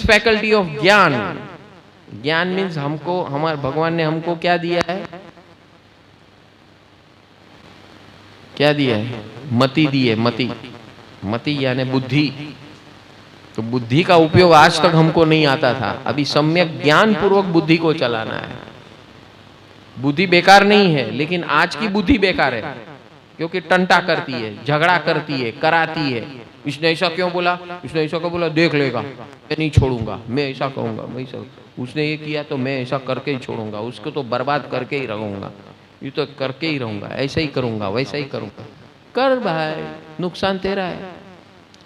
Faculty of ज्ञान, ज्ञान means हमको, हमारे भगवान ने हमको क्या दिया है, क्या दिया है, मति दी है, मति, मति यानी बुद्धि। तो बुद्धि का उपयोग आज तक हमको नहीं आता था, अभी सम्यक ज्ञान पूर्वक बुद्धि को चलाना है। बुद्धि बेकार नहीं है, लेकिन आज की बुद्धि बेकार है, क्योंकि टंटा करती है, झगड़ा करती है, कराती है। इसने ऐसा क्यों बोला, इसने ऐसा क्यों बोला, देख लेगा, मैं नहीं छोड़ूंगा, मैं ऐसा कहूंगा, मैं ऐसा, उसने ये किया तो मैं ऐसा करके ही छोड़ूंगा, उसको तो बर्बाद करके ही रहूंगा, ये तो करके ही रहूंगा, ऐसा ही करूंगा, वैसा ही करूंगा। कर भाई, नुकसान तेरा है।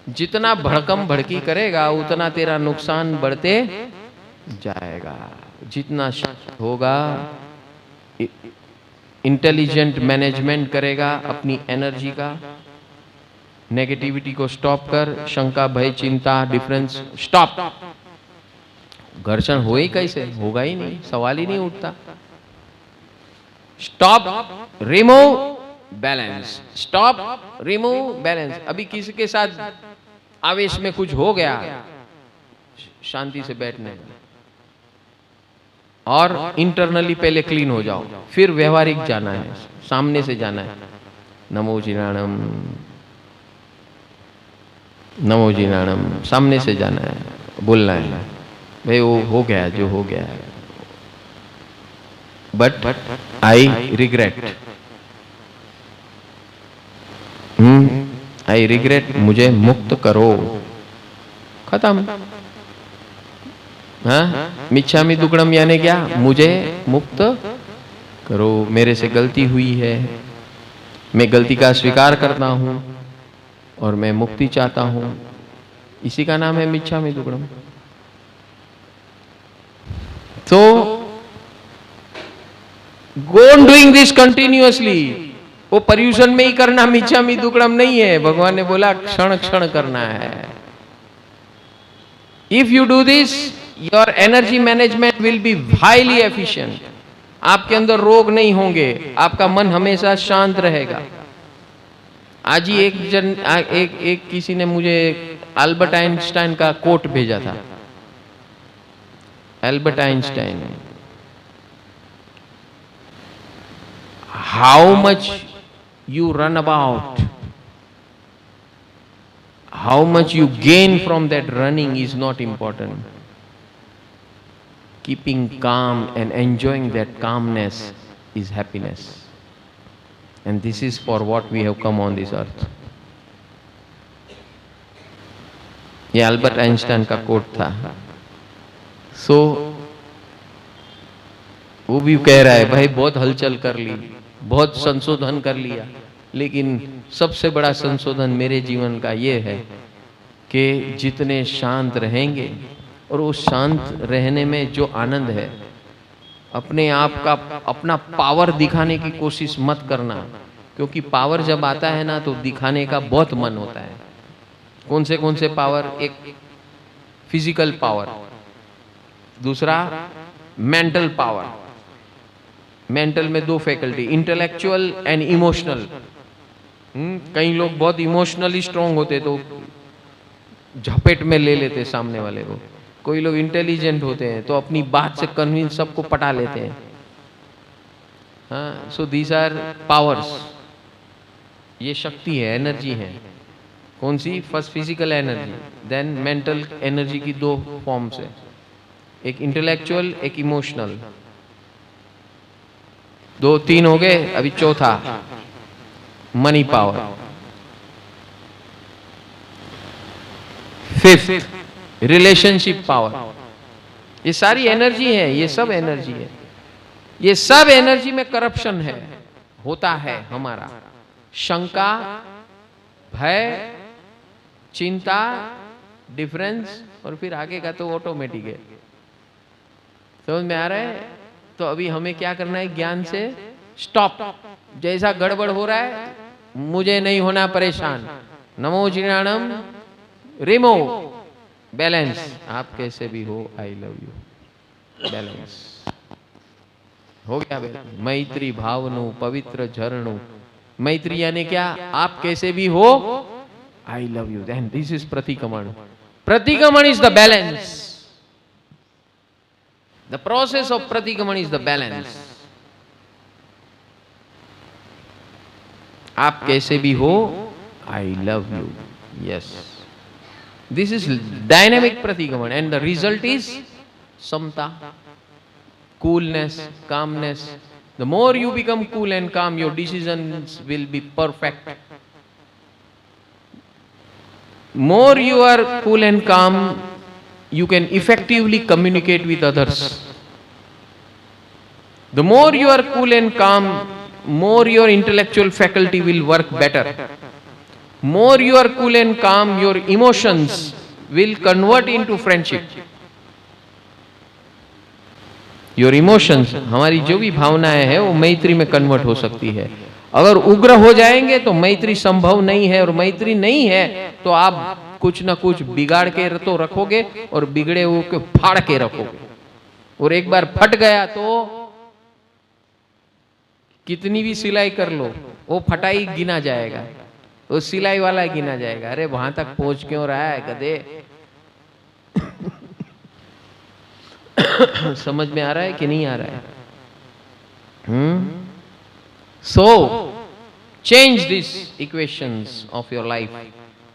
जितना भड़कम भड़की करेगा उतना तेरा नुकसान बढ़ते जाएगा। जितना होगा, इंटेलिजेंट मैनेजमेंट करेगा अपनी एनर्जी का, नेगेटिविटी को स्टॉप कर, शंका भय चिंता डिफरेंस स्टॉप। घर्षण हो ही कैसे, होगा ही नहीं, सवाल ही नहीं उठता। Stop remove balance, stop remove balance. अभी किसी के साथ आवेश में कुछ हो गया, शांति से बैठने और इंटरनली पहले क्लीन हो जाओ, फिर व्यवहारिक जाना है, सामने से जाना है। नमो जिनाणम, नमो जिनाणम, सामने से जाना है, बोलना है, भाई वो हो गया जो हो गया है, but I regret, I regret, मुझे मुक्त करो, खत्म। हाँ, मिच्छामि दुक्कडम यानी क्या, मुझे मुक्त करो, मेरे से गलती हुई है, मैं गलती का स्वीकार करता हूं और मैं मुक्ति चाहता हूं। इसी का नाम है मिच्छामि दुक्कडम। तो go on doing this continuously. वो पर्यूषण में ही करना मिच्छामि दुक्कडम नहीं है, भगवान ने बोला क्षण क्षण करना है। If you do this, your energy management will be highly efficient. आपके अंदर रोग नहीं होंगे, आपका मन हमेशा शांत रहेगा। आज ही एक किसी ने मुझे अल्बर्ट आइंस्टाइन का कोट भेजा था। Albert Einstein, how much you run about, how much you gain from that running is not important. Keeping calm and enjoying that calmness is happiness, and this is for what we have come on this earth. ये Albert Einstein का coat था। सो वो भी कह रहा है, भाई बहुत हलचल कर ली, बहुत संशोधन कर लिया, लेकिन सबसे बड़ा संशोधन मेरे जीवन का ये है कि जितने शांत रहेंगे, और उस शांत रहने में जो आनंद है, अपने आप का, अपना पावर दिखाने की कोशिश मत करना, क्योंकि पावर जब आता है ना तो दिखाने का बहुत मन होता है। कौन से पावर, एक फिजिकल पावर, दूसरा मेंटल पावर। मेंटल में दो फैकल्टी, इंटेलेक्चुअल एंड इमोशनल। कई लोग बहुत इमोशनली स्ट्रांग होते तो झपेट में ले लेते सामने वाले को। कोई लोग इंटेलिजेंट होते हैं तो अपनी बात से कन्विंस सबको पटा लेते हैं। हाँ, सो दीज आर पावर्स। ये शक्ति है, एनर्जी है। कौन सी? First physical energy, then mental energy की दो फॉर्म्स है, एक इंटेलेक्चुअल, एक इमोशनल। दो तीन हो गए, अभी चौथा money power. Fifth relationship power. ये सारी एनर्जी है, ये सब एनर्जी है। ये सब एनर्जी में करप्शन है, होता है हमारा। शंका, भय, चिंता, डिफरेंस, और फिर आगे का तो ऑटोमेटिक है। समझ में आ रहा है? तो अभी हमें क्या करना है? ज्ञान से स्टॉप। जैसा गड़बड़ हो रहा है, मुझे नहीं होना परेशान। नमो जिनाणम, रिमूव बैलेंस। आप कैसे भी हो, आई लव यू। बैलेंस हो गया। मैत्री भावनु पवित्र झरणु। मैत्री यानी क्या? आप कैसे भी हो, I love you. Then this is pratikraman. Pratikraman is the balance. The process of pratigaman is the balance. आप कैसे भी हो, I love you, yes, this is dynamic pratigaman and the result is samta, coolness, calmness. The more you become cool and calm, your decisions will be perfect. More you are cool and calm, you can effectively communicate with others. The more you are cool and calm, more your intellectual faculty will work better. More you are cool and calm, your emotions will convert into friendship. Your emotions, हमारी जो भी भावनाएं हैं वो मैत्री में convert हो सकती है। अगर उग्र हो जाएंगे तो मैत्री संभव नहीं है, और मैत्री नहीं है तो आप कुछ ना कुछ बिगाड़ के तो रखोगे और बिगड़े हुए को फाड़ के रखोगे, और एक बार फट गया तो कितनी भी सिलाई कर लो वो फटाई गिना जाएगा, वो सिलाई वाला गिना जाएगा। अरे वहां तक पहुंच क्यों रहा है गधे? समझ में आ रहा है कि नहीं आ रहा है? So change this equations of your life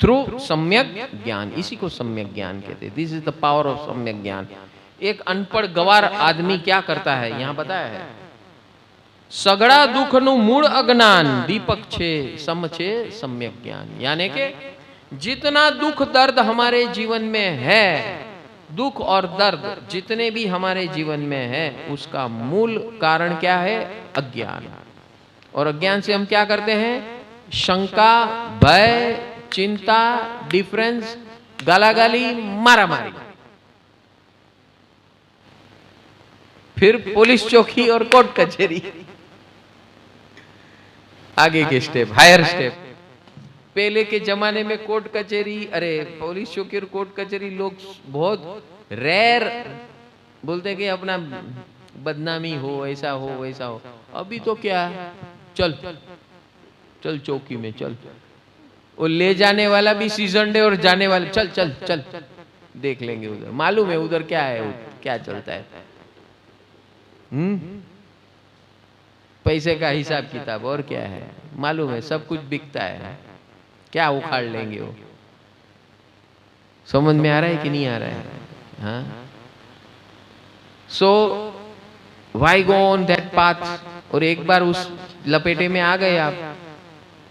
through सम्यक ज्ञान। इसी को सम्यक ज्ञान कहते हैं। This is the power of सम्यक ज्ञान। एक अनपढ़ गवार आदमी क्या करता है यहां बताया है, सगड़ा दुख नु मूल अज्ञान दीपक छे सम छे सम्यक ज्ञान। यानी कि जितना दुख दर्द हमारे जीवन में है, दुख और दर्द जितने भी हमारे जीवन में है, उसका मूल कारण क्या है? अज्ञान। और अज्ञान से हम क्या करते हैं? शंका, भय, चिंता, डिफरेंस, गालागाली, मारामारी, फिर पुलिस चौकी और कोर्ट कचहरी। आगे के स्टेप, हायर स्टेप। पहले के जमाने में कोर्ट कचहरी, अरे पुलिस चौकी और कोर्ट कचहरी लोग बहुत रेयर बोलते कि अपना बदनामी हो, ऐसा हो वैसा हो। अभी तो क्या, चल चल चौकी में चल, वो ले जाने वाला भी सीजन डे और जाने वाला चल चल चल देख लेंगे उधर, मालूम है उधर क्या है, क्या चलता है। पैसे का हिसाब किताब और क्या है मालूम है, सब कुछ बिकता है, क्या उखाड़ लेंगे वो। समझ में आ रहा है कि नहीं आ रहा है? हाँ, so why go on that path. और एक बार उस लपेटे में आ गए आप,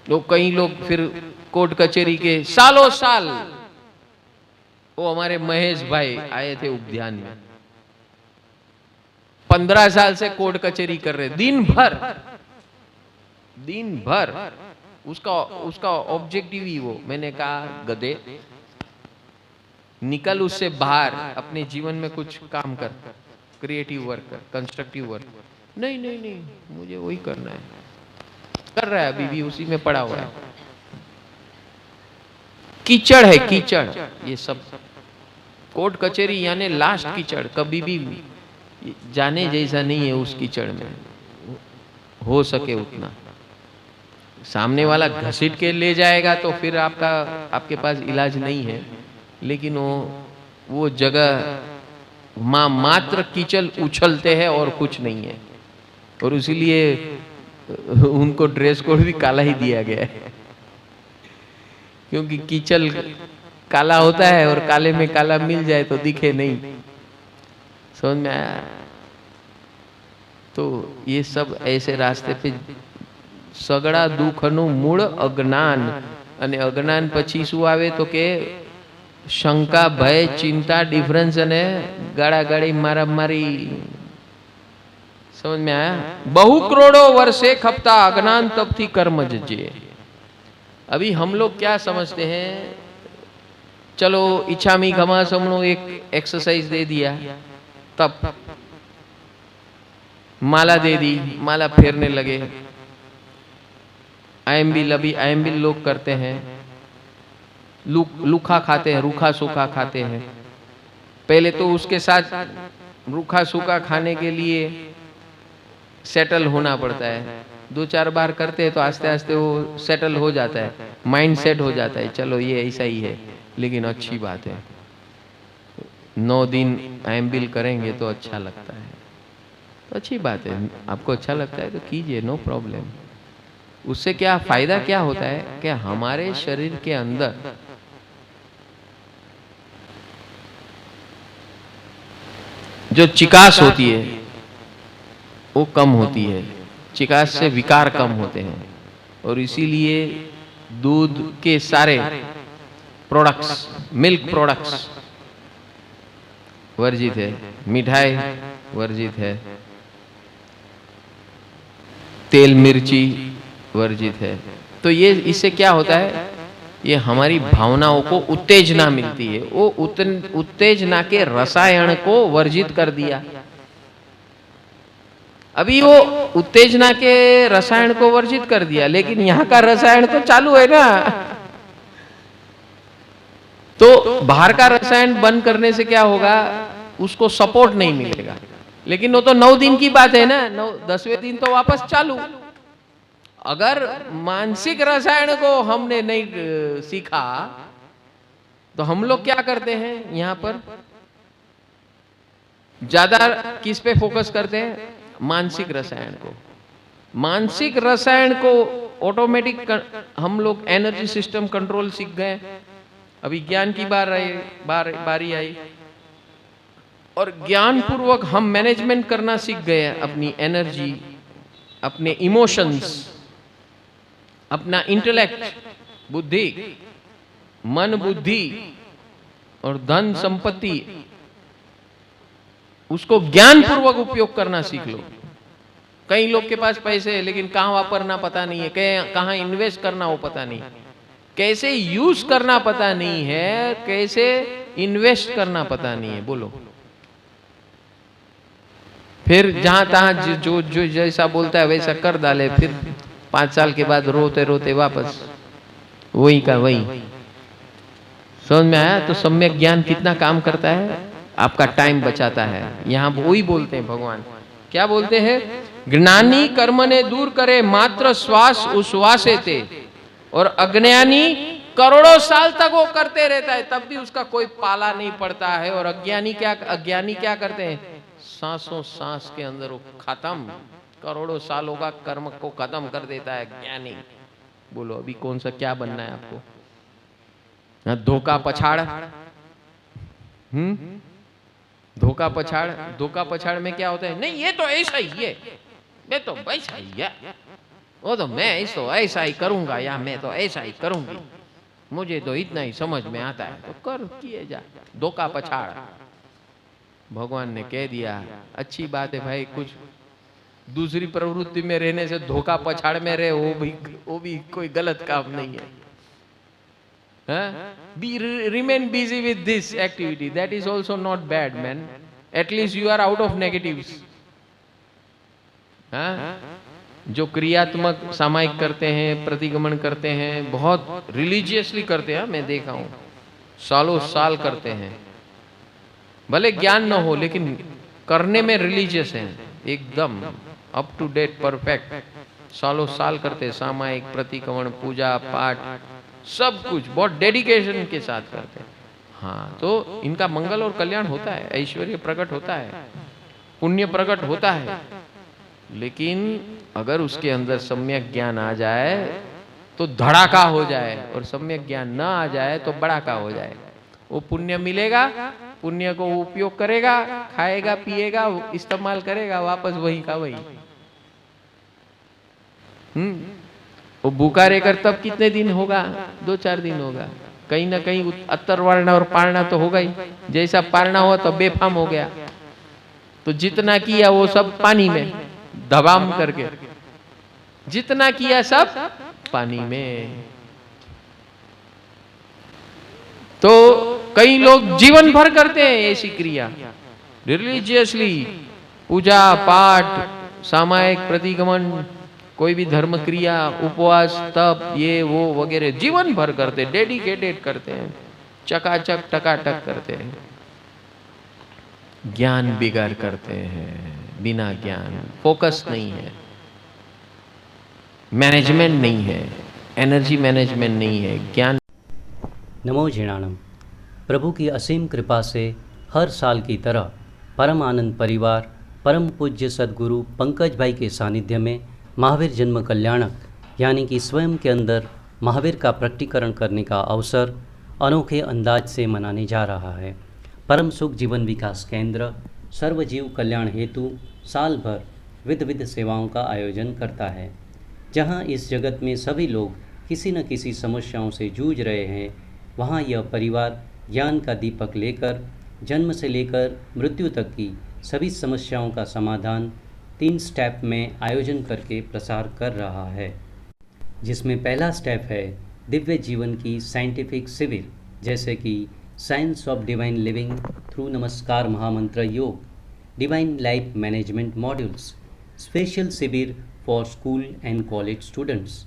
तो कई लोग फिर कोर्ट कचहरी के सालों साल, वो हमारे महेश भाई आए थे उद्यान में, 15 साल से कोर्ट कचहरी कर रहे, दिन भर उसका ऑब्जेक्टिव ही वो। मैंने कहा गधे निकल उससे बाहर, अपने जीवन में कुछ काम कर, क्रिएटिव वर्क कर, कंस्ट्रक्टिव वर्क। नहीं नहीं नहीं, मुझे वही करना है। कर रहा है, अभी भी उसी में पड़ा हुआ है। कीचड़ है कीचड़, ये सब कोर्ट कचहरी यानी लास्ट कीचड़, कभी भी जाने जैसा नहीं है उस कीचड़ में। हो सके उतना, सामने वाला घसीट के ले जाएगा तो फिर आपके पास इलाज नहीं है, लेकिन वो जगह मात्र कीचड़ उछलते हैं और कुछ नहीं है। और इसीलिए उनको ड्रेस कोड भी काला ही दिया गया है, क्योंकि कीचड़ काला होता है और काले में काला मिल जाए तो दिखे नहीं। समझ में आया? तो ये सब ऐसे रास्ते पे सगड़ा दुखનું મૂળ અજ્ઞાન, અને અજ્ઞાન પછી શું આવે તો કે શંકા, ભય, ચિંતા, ડિફરન્સ અને ગાળાગાળી, મારામારી। समझ में आया? बहु करोड़ों वर्षे खपता अज्ञान तब थी कर्म जजे। अभी हम लोग क्या समझते हैं, चलो इच्छामी घमा समणो एक एक्सरसाइज दे दिया, तब माला दे दी, माला फेरने लगे। आयम्बिल लोग करते हैं, लूखा खाते हैं, रूखा सूखा खाते हैं। पहले तो उसके साथ रूखा सूखा खाने के लिए सेटल होना पड़ता है। 2-4 बार करते हैं तो आस्ते आस्ते वो सेटल हो जाता है, माइंड सेट हो जाता है, चलो ये ऐसा ही है। लेकिन अच्छी बात है, 9 दिन एम्बिल करेंगे तो अच्छा लगता है, तो अच्छी बात है। आपको अच्छा लगता है तो कीजिए, नो प्रॉब्लम। उससे क्या फायदा क्या होता है कि हमारे शरीर के अंदर जो चिकास होती है वो कम होती है, चिकास से विकार कम होते हैं, और इसीलिए दूध के सारे प्रोडक्ट्स, मिल्क प्रोडक्ट्स वर्जित है, मिठाई वर्जित है, तेल मिर्ची वर्जित है। तो ये इससे क्या होता है, ये हमारी भावनाओं को उत्तेजना मिलती है, वो उत्तेजना के रसायन को वर्जित कर दिया। अभी वो उत्तेजना के रसायन को वर्जित कर दिया, लेकिन यहाँ का रसायन तो चालू है ना। तो बाहर का रसायन बंद करने से क्या होगा, उसको सपोर्ट नहीं मिलेगा। लेकिन वो तो 9 दिन की बात है ना, 10वें दिन तो वापस चालू। अगर मानसिक रसायन को हमने नहीं सीखा तो हम लोग क्या करते हैं, यहां पर ज्यादा किस पे फोकस करते हैं, मानसिक रसायन को। मानसिक रसायन को ऑटोमेटिक हम लोग एनर्जी सिस्टम कंट्रोल सीख गए। अभी ज्ञान की बारी आई, और ज्ञान पूर्वक हम मैनेजमेंट करना सीख गए हैं, अपनी एनर्जी, अपने इमोशंस, अपना इंटेलेक्ट, बुद्धि, मन बुद्धि और धन संपत्ति, उसको ज्ञान पूर्वक उपयोग करना सीख लो। कई लोग के पास पैसे है लेकिन कहां वापरना पता नहीं है, कहां इन्वेस्ट करना वो पता नहीं, कैसे यूज करना पता नहीं है, कैसे इन्वेस्ट करना पता नहीं है। बोलो, फिर जहां तहां जो जो जैसा बोलता है वैसा कर डाले, फिर 5 साल के बाद रोते रोते वापस वही का वही। समझ में आया? तो सम्यक ज्ञान कितना काम करता है, आपका टाइम बचाता है। यहाँ वही बोलते हैं भगवान, क्या बोलते हैं, ज्ञानी कर्म ने दूर करे मात्र श्वास उश्वासे थे, और अज्ञानी करोड़ों साल तक वो करते रहता है तब भी उसका कोई पाला नहीं पड़ता है। और अज्ञानी क्या करते हैं, सांसों सांस के अंदर वो खत्म, करोड़ों सालों का कर्म को खत्म कर देता है ज्ञानी। बोलो अभी कौन सा क्या बनना है आपको, धोखा पछाड़, धोखा पछाड़ में क्या होता है, नहीं ये तो ऐसा ही है, मैं तो वैसा ही है, वो तो मैं इसको ऐसा ही करूंगा, या मैं तो ऐसा ही करूंगी, मुझे तो इतना ही समझ में आता है, तो कर किए जा। धोखा पछाड़। भगवान ने कह दिया अच्छी बात है भाई, कुछ दूसरी प्रवृत्ति में रहने से धोखा पछाड़ में रहे, वो भी कोई गलत काम नहीं है। Remain busy with this activity, that is also not bad man, at least you are out of negatives। जो क्रियात्मक सामायिक करते हैं, प्रतिगमन करते हैं, बहुत रिलीजियसली करते हैं, मैं देखा हूं, सालों साल करते हैं, भले ज्ञान न हो लेकिन करने में रिलीजियस हैं, एकदम अप टू डेट परफेक्ट, सालों साल करते, सामायिक, प्रतिगमन, पूजा पाठ, सब कुछ बहुत डेडिकेशन के साथ करते हैं। हाँ, तो इनका मंगल और कल्याण होता है, ऐश्वर्य प्रकट होता है, पुण्य प्रकट होता है। लेकिन अगर उसके अंदर सम्यक ज्ञान आ जाए तो धड़ाका हो जाए, और सम्यक ज्ञान न आ जाए तो बड़ाका हो जाए। वो पुण्य मिलेगा, पुण्य को उपयोग करेगा, खाएगा, पिएगा, इस्तेमाल करेगा, वापस वही का वही। वो भूखा रहकर तब कितने दिन होगा, 2-4 दिन होगा, कहीं ना कहीं अत्तर वारणा और पालना तो होगा ही। जैसा पालना हुआ तो बेफाम हो गया, तो जितना किया वो सब पानी में दबाम करके, जितना किया सब पानी में। तो कई लोग जीवन भर करते हैं ऐसी क्रिया, रिलीजियसली, पूजा पाठ, सामायिक, प्रतिगमन, कोई भी धर्म क्रिया, उपवास, तप, ये वो वगैरह जीवन भर करते, डेडिकेटेड करते हैं, चकाचक टकाटक करते हैं, ज्ञान बिगाड़ करते हैं। बिना ज्ञान, फोकस नहीं है, मैनेजमेंट नहीं है, एनर्जी मैनेजमेंट नहीं है, ज्ञान। नमो झिणाणम। प्रभु की असीम कृपा से हर साल की तरह परम आनंद परिवार परम पूज्य सद्गुरु पंकज भाई के सानिध्य में महावीर जन्म कल्याणक यानी कि स्वयं के अंदर महावीर का प्रकटीकरण करने का अवसर अनोखे अंदाज से मनाने जा रहा है। परम सुख जीवन विकास केंद्र सर्वजीव कल्याण हेतु साल भर विध विध सेवाओं का आयोजन करता है। जहां इस जगत में सभी लोग किसी न किसी समस्याओं से जूझ रहे हैं, वहां यह परिवार ज्ञान का दीपक लेकर जन्म से लेकर मृत्यु तक की सभी समस्याओं का समाधान 3 स्टेप में आयोजन करके प्रसार कर रहा है, जिसमें पहला स्टेप है दिव्य जीवन की साइंटिफिक शिविर, जैसे कि science of divine living through Namaskar Mahamantra yoga, divine life management modules, special shivir for school and college students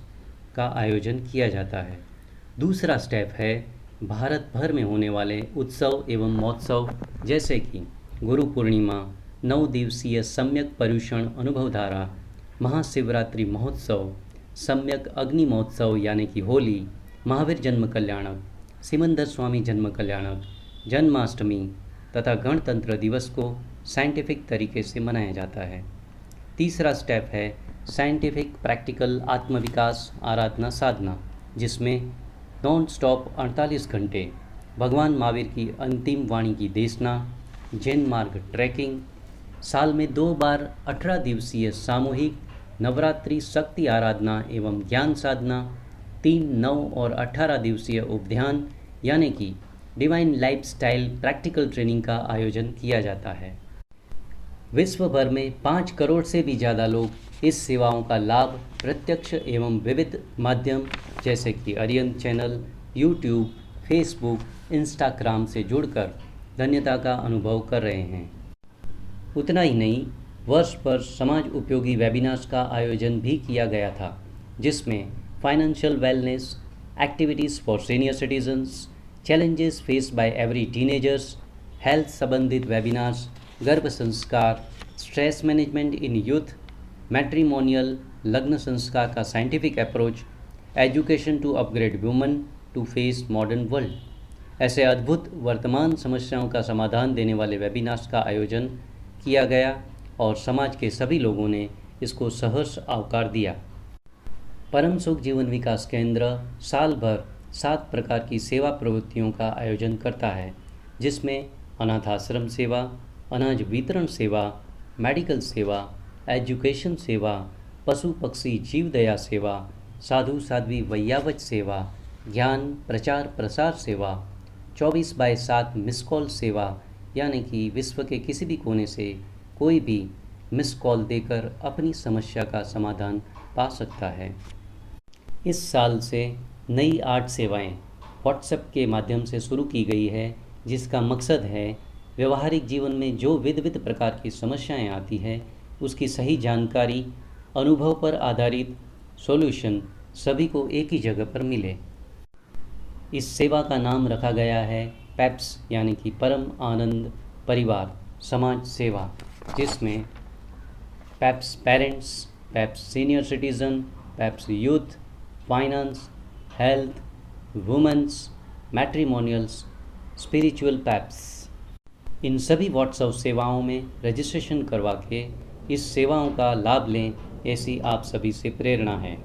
का आयोजन किया जाता है। दूसरा स्टेप है भारत भर में होने वाले उत्सव एवं महोत्सव, जैसे कि गुरु पूर्णिमा, 9 दिवसीय सम्यक पर्युषण अनुभवधारा, महाशिवरात्रि महोत्सव, सम्यक अग्नि महोत्सव यानी कि होली, महावीर जन्म कल्याणक, सिमंदर स्वामी जन्म कल्याणक, जन्माष्टमी तथा गणतंत्र दिवस को साइंटिफिक तरीके से मनाया जाता है। तीसरा स्टेप है साइंटिफिक प्रैक्टिकल आत्मविकास आराधना साधना, जिसमें नॉन स्टॉप 48 घंटे भगवान महावीर की अंतिम वाणी की देशना, जैन मार्ग ट्रैकिंग, साल में 2 बार 18 दिवसीय सामूहिक नवरात्रि शक्ति आराधना एवं ज्ञान साधना, 3, 9 और 18 दिवसीय उपध्यान यानी कि डिवाइन लाइफस्टाइल प्रैक्टिकल ट्रेनिंग का आयोजन किया जाता है। विश्व भर में 5 करोड़ से भी ज़्यादा लोग इस सेवाओं का लाभ प्रत्यक्ष एवं विविध माध्यम जैसे कि Aryan channel, YouTube, Facebook, Instagram से जुड़कर धन्यता का अनुभव कर रहे हैं। उतना ही नहीं, वर्ष पर समाज उपयोगी वेबिनार्स का आयोजन भी किया गया था, जिसमें financial wellness, activities for senior citizens, challenges faced by every teenagers, health संबंधित वेबिनार्स, गर्भ संस्कार, stress management in youth, matrimonial लग्न संस्कार का scientific approach, education to upgrade woman to face modern world, ऐसे अद्भुत वर्तमान समस्याओं का समाधान देने वाले वेबिनार्स का आयोजन किया गया और समाज के सभी लोगों ने इसको सहर्ष आवकार दिया। परम सुख जीवन विकास केंद्र साल भर 7 प्रकार की सेवा प्रवृत्तियों का आयोजन करता है, जिसमें अनाथ आश्रम सेवा, अनाज वितरण सेवा, मेडिकल सेवा, एजुकेशन सेवा, पशु पक्षी जीव दया सेवा, साधु साध्वी वैयावच सेवा, ज्ञान प्रचार प्रसार सेवा, 24/7 मिस कॉल सेवा यानी कि विश्व के किसी भी कोने से कोई भी मिस कॉल देकर अपनी समस्या का समाधान पा सकता है। इस साल से नई 8 सेवाएं व्हाट्सएप के माध्यम से शुरू की गई है, जिसका मकसद है व्यवहारिक जीवन में जो विविध प्रकार की समस्याएं आती हैं उसकी सही जानकारी, अनुभव पर आधारित सॉल्यूशन सभी को एक ही जगह पर मिले। इस सेवा का नाम रखा गया है पैप्स यानी कि परम आनंद परिवार समाज सेवा, जिसमें PAPS parents, PAPS senior citizen, PAPS youth, finance, health, women's, matrimonials, spiritual PAPS, इन सभी व्हाट्सएप सेवाओं में रजिस्ट्रेशन करवा के इस सेवाओं का लाभ लें, ऐसी आप सभी से प्रेरणा है।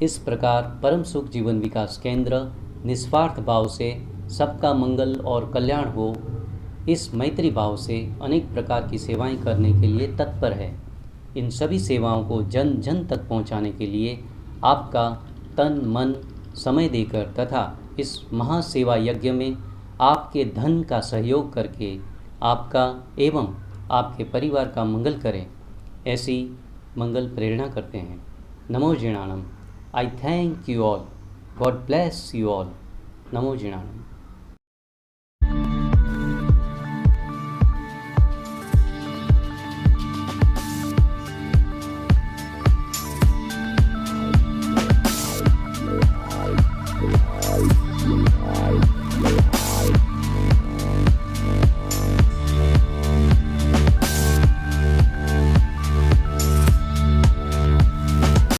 इस प्रकार परम सुख जीवन विकास केंद्र निस्वार्थ भाव से सबका मंगल और कल्याण हो, इस मैत्री भाव से अनेक प्रकार की सेवाएं करने के लिए तत्पर है। इन सभी सेवाओं को जन जन तक पहुंचाने के लिए आपका तन मन समय देकर तथा इस महासेवा यज्ञ में आपके धन का सहयोग करके आपका एवं आपके परिवार का मंगल करें, ऐसी मंगल प्रेरणा करते हैं। नमो जिणाणम। I thank you all. God bless you all. नमो जिणाणम।